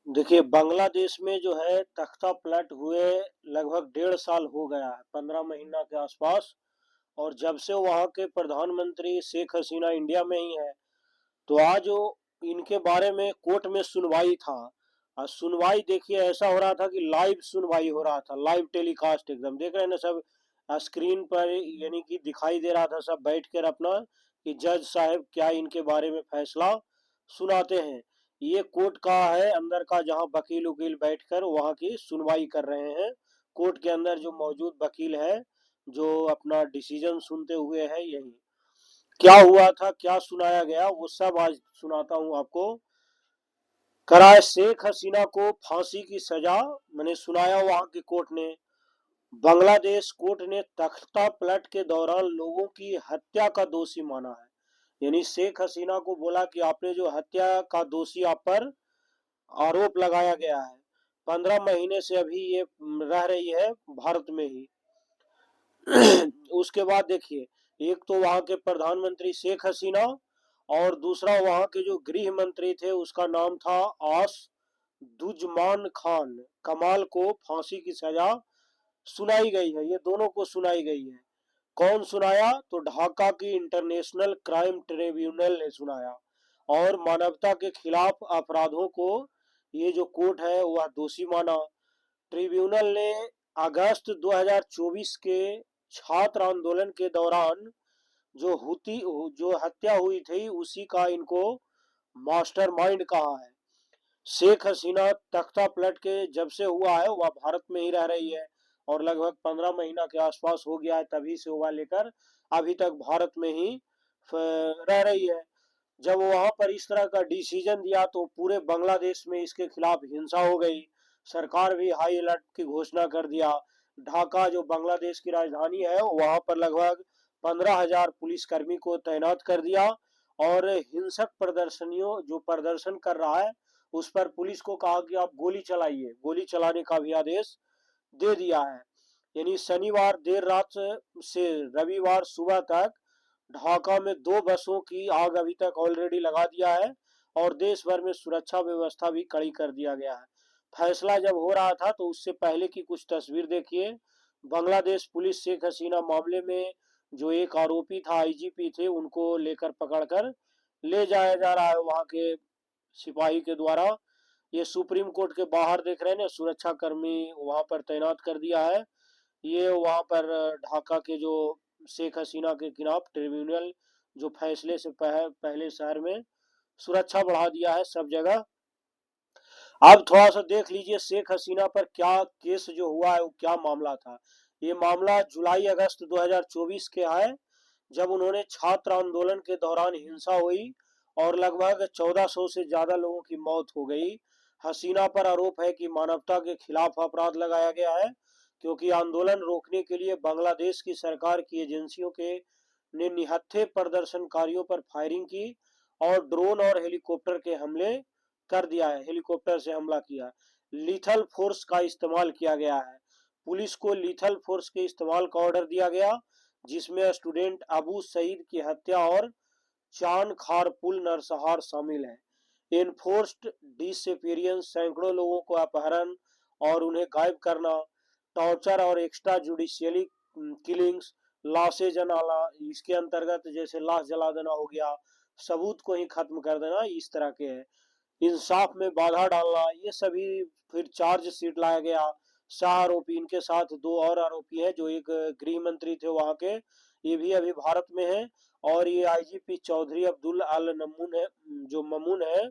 देखिए, बांग्लादेश में जो है तख्ता पलट हुए लगभग 1.5 साल हो गया है, 15 महीना के आसपास। और जब से वहाँ के प्रधानमंत्री शेख हसीना इंडिया में ही है, तो आज वो इनके बारे में कोर्ट में सुनवाई था। और सुनवाई देखिए ऐसा हो रहा था कि लाइव सुनवाई हो रहा था, लाइव टेलीकास्ट एकदम देख रहे हैं ना सब स्क्रीन पर, यानी कि दिखाई दे रहा था सब बैठ कर अपना कि जज साहब क्या इनके बारे में फैसला सुनाते हैं। ये कोर्ट का है अंदर का, जहाँ वकील उकील बैठकर वहाँ की सुनवाई कर रहे हैं। कोर्ट के अंदर जो मौजूद वकील है जो अपना डिसीजन सुनते हुए है, यही क्या हुआ था, क्या सुनाया गया, वो सब आज सुनाता हूँ आपको। कराए शेख हसीना को फांसी की सजा, मैंने सुनाया वहां की कोर्ट ने। बांग्लादेश कोर्ट ने तख्ता पलट के दौरान लोगों की हत्या का दोषी माना है। यानी शेख हसीना को बोला कि आपने जो हत्या का दोषी आप पर आरोप लगाया गया है, 15 महीने से अभी ये रह रही है भारत में ही। उसके बाद देखिए, एक तो वहां के प्रधानमंत्री शेख हसीना, और दूसरा वहां के जो गृह मंत्री थे उसका नाम था आस दुजमान खान कमाल को फांसी की सजा सुनाई गई है। ये दोनों को सुनाई गई है। कौन सुनाया? तो ढाका की इंटरनेशनल क्राइम ट्रिब्यूनल ने सुनाया। और मानवता के खिलाफ अपराधों को ये जो कोर्ट है वह दोषी माना। ट्रिब्यूनल ने अगस्त 2024 के छात्र आंदोलन के दौरान जो हत्या हुई थी उसी का इनको मास्टरमाइंड कहा है। शेख हसीना तख्ता पलट के जब से हुआ है वह भारत में ही रह रही है, और लगभग 15 महीना के आसपास हो गया है तभी से हुआ लेकर अभी तक भारत में ही रह रही है। जब वहां पर इस तरह का डिसीजन दिया तो पूरे बांग्लादेश में इसके खिलाफ हिंसा हो गई। सरकार भी हाई अलर्ट की घोषणा कर दिया। ढाका जो बांग्लादेश की राजधानी है वहां पर लगभग 15,000 पुलिसकर्मी को तैनात कर दिया। और हिंसक प्रदर्शनियों जो प्रदर्शन कर रहा है उस पर पुलिस को कहा कि आप गोली चलाइए, गोली चलाने का भी आदेश दे दिया है। यानी शनिवार देर रात से रविवार सुबह तक ढाका में 2 बसों की आग अभी तक ऑलरेडी लगा दिया है, और देश भर में सुरक्षा व्यवस्था भी कड़ी कर दिया गया है। फैसला जब हो रहा था तो उससे पहले की कुछ तस्वीर देखिए। बांग्लादेश पुलिस शेख हसीना मामले में जो एक आरोपी था, आईजीपी थे, उनको लेकर पकड़कर ले जाया जा रहा है वहां के सिपाही के द्वारा। ये सुप्रीम कोर्ट के बाहर देख रहे हैं ना, सुरक्षा कर्मी वहां पर तैनात कर दिया है। ये वहां पर ढाका के जो शेख हसीना के खिलाफ ट्रिब्यूनल जो फैसले से पहले शहर में सुरक्षा बढ़ा दिया है सब जगह। अब थोड़ा सा देख लीजिए शेख हसीना पर क्या केस जो हुआ है वो क्या मामला था। ये मामला जुलाई अगस्त 2024 के है, जब उन्होंने छात्र आंदोलन के दौरान हिंसा हुई और लगभग 1400 से ज्यादा लोगों की मौत हो गई। हसीना पर आरोप है कि मानवता के खिलाफ अपराध लगाया गया है, क्योंकि आंदोलन रोकने के लिए बांग्लादेश की सरकार की एजेंसियों के ने निहत्थे प्रदर्शनकारियों पर फायरिंग की और ड्रोन और हेलीकॉप्टर के हमले कर दिया है, हेलीकॉप्टर से हमला किया। लीथल फोर्स का इस्तेमाल किया गया है। पुलिस को लीथल फोर्स के इस्तेमाल का ऑर्डर दिया गया, जिसमें स्टूडेंट अबू सईद की हत्या और चांद खारपुल नरसंहार शामिल है। एनफोर्स्ड डिसअपीयरेंस, सैकड़ों लोगों को अपहरण और उन्हें गायब करना, टॉर्चर और एक्स्ट्रा जुडिशियली किलिंग्स, लाशें जलाना, इसके अंतर्गत जैसे लाश जला देना हो गया, सबूत को ही खत्म कर देना, इस तरह के है। इंसाफ में बाधा डालना, ये सभी। फिर चार्ज शीट लाया गया। 6 आरोपी, इनके साथ 2 और आरोपी है जो एक गृह मंत्री थे वहां के, ये भी अभी भारत में है। और ये आईजीपी चौधरी अब्दुल अल नमून है, जो ममून है,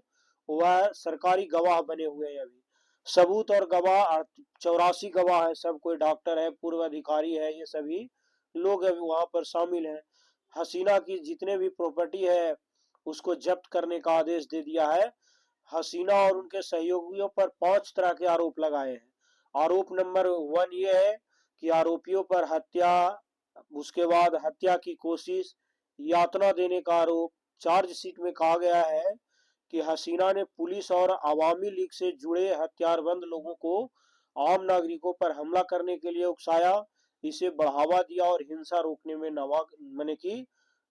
वह सरकारी गवाह बने हुए हैं अभी। सबूत और गवाह 84 गवाह है, सब कोई डॉक्टर है, पूर्व अधिकारी है, ये सभी लोग अभी वहां पर शामिल हैं। हसीना की जितने भी प्रॉपर्टी है उसको जब्त करने का आदेश दे दिया है। हसीना और उनके सहयोगियों पर 5 तरह के आरोप लगाए हैं। आरोप नंबर 1 ये है कि आरोपियों पर हत्या, उसके बाद हत्या की कोशिश, यातना देने का आरोप। चार्जशीट में कहा गया है कि हसीना ने पुलिस और अवामी लीग से जुड़े हथियारबंद लोगों को आम नागरिकों पर हमला करने के लिए उकसाया, इसे बढ़ावा दिया और हिंसा रोकने में माने की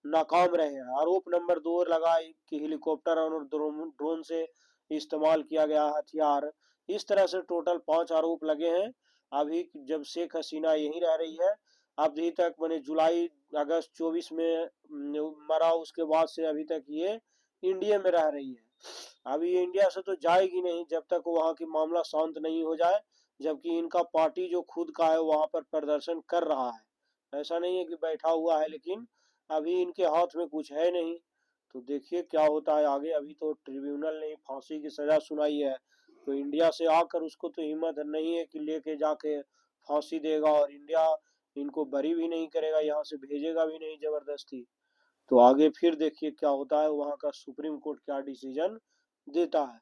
नाकाम रहे हैं। आरोप नंबर 2 लगा कि हेलीकॉप्टर और ड्रोन से इस्तेमाल किया गया हथियार। इस तरह से टोटल 5 आरोप लगे हैं। अभी जब शेख हसीना यहीं रह रही है, अभी तक मैंने जुलाई अगस्त 24 में मरा, उसके बाद से अभी तक ये इंडिया में रह रही है। अभी ये इंडिया से तो जाएगी नहीं जब तक वहाँ की मामला शांत नहीं हो जाए, जबकि इनका पार्टी जो खुद का है वहाँ पर प्रदर्शन कर रहा है। ऐसा नहीं है कि बैठा हुआ है, लेकिन अभी इनके हाथ में कुछ है नहीं। तो देखिए क्या होता है आगे। अभी तो ट्रिब्यूनल ने फांसी की सजा सुनाई है, तो इंडिया से आकर उसको तो हिम्मत नहीं है कि लेके जाके फांसी देगा, और इंडिया इनको बरी भी नहीं करेगा, यहाँ से भेजेगा भी नहीं जबरदस्ती। तो आगे फिर देखिए क्या होता है, वहाँ का सुप्रीम कोर्ट क्या डिसीजन देता है।